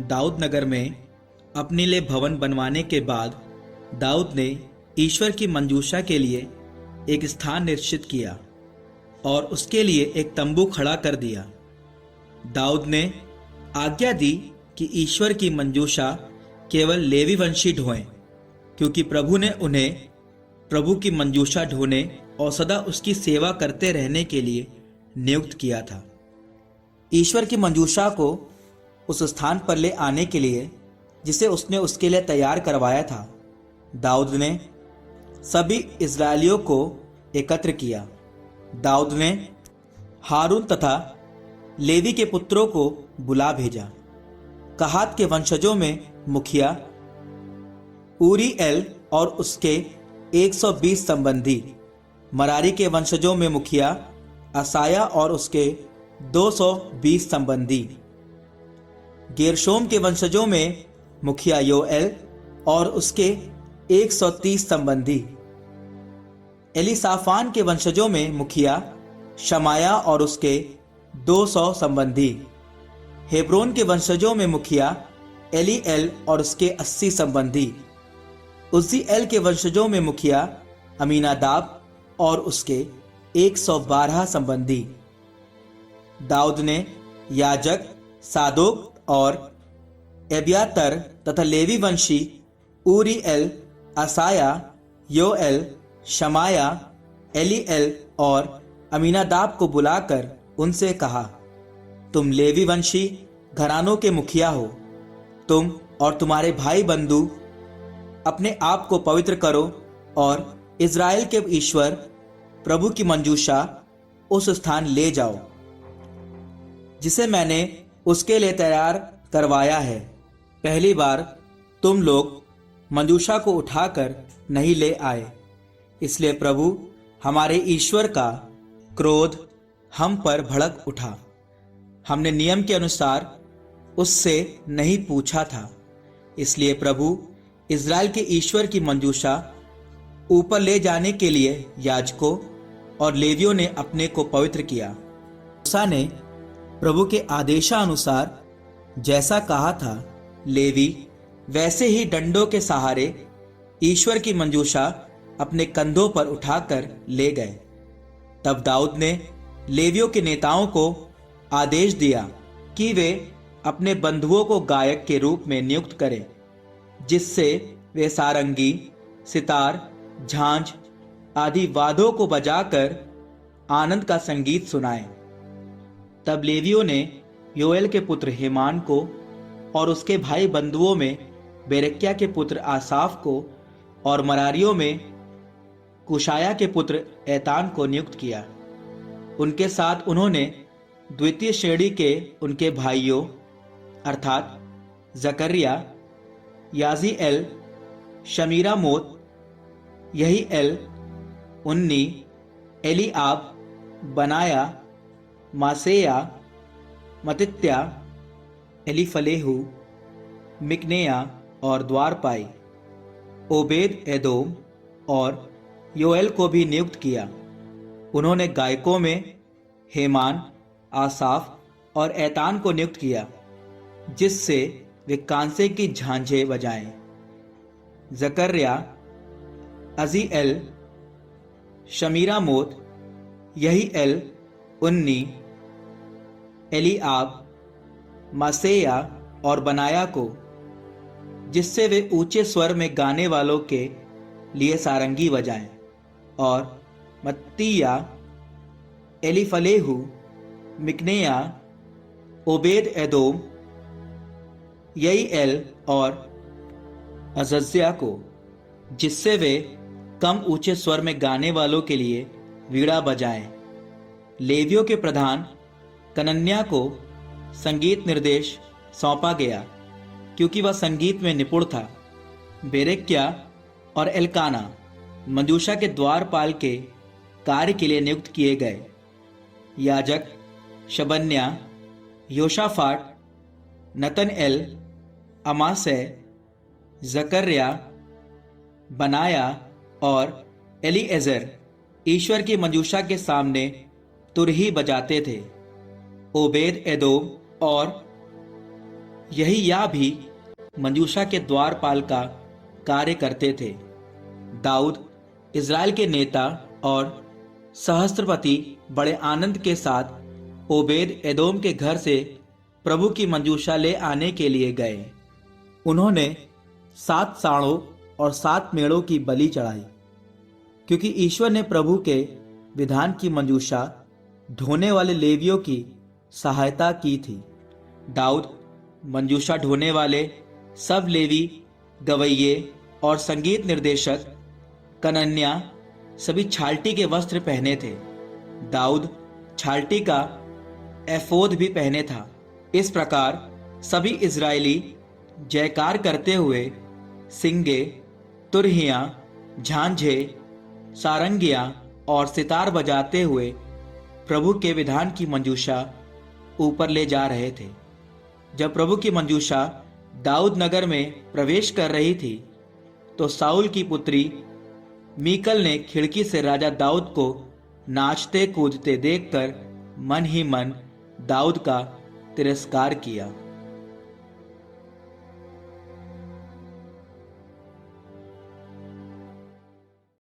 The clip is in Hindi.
दाऊद नगर में अपने लिए भवन बनवाने के बाद दाऊद ने ईश्वर की मंजूषा के लिए एक स्थान निश्चित किया और उसके लिए एक तंबू खड़ा कर दिया। दाऊद ने आज्ञा दी कि ईश्वर की मंजूषा केवल लेवी वंशी ढोएं, क्योंकि प्रभु ने उन्हें प्रभु की मंजूषा ढोने और सदा उसकी सेवा करते रहने के लिए नियुक्त किया था। ईश्वर की मंजूषा को उस स्थान पर ले आने के लिए जिसे उसने उसके लिए तैयार करवाया था, दाऊद ने सभी इस्राएलियों को एकत्र किया। दाऊद ने हारून तथा लेवी के पुत्रों को बुला भेजा। कहात के वंशजों में मुखिया ऊरीएल और उसके 120 संबंधी, मरारी के वंशजों में मुखिया असाया और उसके 220 संबंधी, गेरशोम के वंशजों में मुखिया योएल और उसके 130 संबंधी, एलीसाफान के वंशजों में मुखिया शमाया और उसके 200 संबंधी, हेब्रोन के वंशजों में मुखिया एलीएल और उसके 80 संबंधी, उज्जीएल के वंशजों में मुखिया अमीनादाब और उसके 112 संबंधी। दाऊद ने याजक सादोक और एब्यातर तथा लेवी वंशी ऊरीएल, असाया, योएल, शमाया, एलीएल और अमीनादाब को बुलाकर उनसे कहा, तुम लेवी वंशी घरानों के मुखिया हो। तुम और तुम्हारे भाई बंधु अपने आप को पवित्र करो और इज़राइल के ईश्वर प्रभु की मंजूषा उस स्थान ले जाओ जिसे मैंने उसके लिए तैयार करवाया है। पहली बार तुम लोग मंजूषा को उठाकर नहीं ले आए, इसलिए प्रभु हमारे ईश्वर का क्रोध हम पर भड़क उठा। हमने नियम के अनुसार उससे नहीं पूछा था, इसलिए प्रभु इज़राइल के ईश्वर की मंजूषा ऊपर ले जाने के लिए याजकों और लेवियों ने अपने को पवित्र किया। मूसा ने प्रभु के आदेशानुसार जैसा कहा था, लेवी वैसे ही डंडों के सहारे ईश्वर की मंजूषा अपने कंधों पर उठाकर ले गए। तब दाऊद ने लेवियों के नेताओं को आदेश दिया कि वे अपने बंधुओं को गायक के रूप में नियुक्त करें, जिससे वे सारंगी, सितार, झांझ आदि वाद्यों को बजाकर आनंद का संगीत सुनाएं। तब लेवियों ने योएल के पुत्र हेमान को और उसके भाई बंधुओं में बेरेक्या के पुत्र आसाफ को और मरारियों में कुशाया के पुत्र एतान को नियुक्त किया। उनके साथ उन्होंने द्वितीय श्रेणी के उनके भाइयों अर्थात जकरिया, याजीएल, शमीरामोत, यहीएल, उन्नी, एलीआब, बनाया, मासेया, मतित्या, एलीफलेहू, मिकनेया और द्वारपाई, ओबेद एदोम और योएल को भी नियुक्त किया। उन्होंने गायकों में हेमान, आसाफ और एतान को नियुक्त किया, जिससे वे कांसे की झांझें बजाएं। जकर्या, अजीएल, शमीरामोत, यहीएल, उन्नी, एलीआब, मासेया और बनाया को, जिससे वे ऊंचे स्वर में गाने वालों के लिए सारंगी बजाएं। और मत्तिया, एलीफलेहू, मिकनेया, ओबेद एदोम, यहीएल और अजज्या को, जिससे वे कम ऊंचे स्वर में गाने वालों के लिए वीणा बजाएं। लेवियों के प्रधान कनन्या को संगीत निर्देश सौंपा गया, क्योंकि वह संगीत में निपुण था। बेरेक्या और एल्काना मंजूषा के द्वारपाल के कार्य के लिए नियुक्त किए गए। याजक शबन्या, योशाफाट, नतनएल, अमासै, जकर्या, बनाया और एलीएजर ईश्वर की मंजूषा के सामने तुरही बजाते थे। ओबेद एदोम और यही या भी मंजूषा के द्वारपाल का कार्य करते थे। दाऊद इज़राइल के नेता और सहस्त्रपति बड़े आनंद के साथ ओबेद एदोम के घर से प्रभु की मंजूषा ले आने के लिए गए। उन्होंने 7 सांडों और 7 मेढ़ों की बलि चढ़ाई, क्योंकि ईश्वर ने प्रभु के विधान की मंजूषा ढोने वाले लेवियों की सहायता की थी। दाऊद मंजूषा ढोने वाले सब लेवी, गवैये और संगीत निर्देशक कनन्या सभी छाल्टी के वस्त्र पहने थे। दाऊद छाल्टी का एफोद भी पहने था। इस प्रकार सभी इजरायली जयकार करते हुए सिंगे, तुरहियां, झांझे, सारंगियां और सितार बजाते हुए प्रभु के विधान की मंजूषा ऊपर ले जा रहे थे। जब प्रभु की मंजूषा दाऊद नगर में प्रवेश कर रही थी, तो साउल की पुत्री मीकल ने खिड़की से राजा दाऊद को नाचते कूदते देखकर मन ही मन दाऊद का तिरस्कार किया।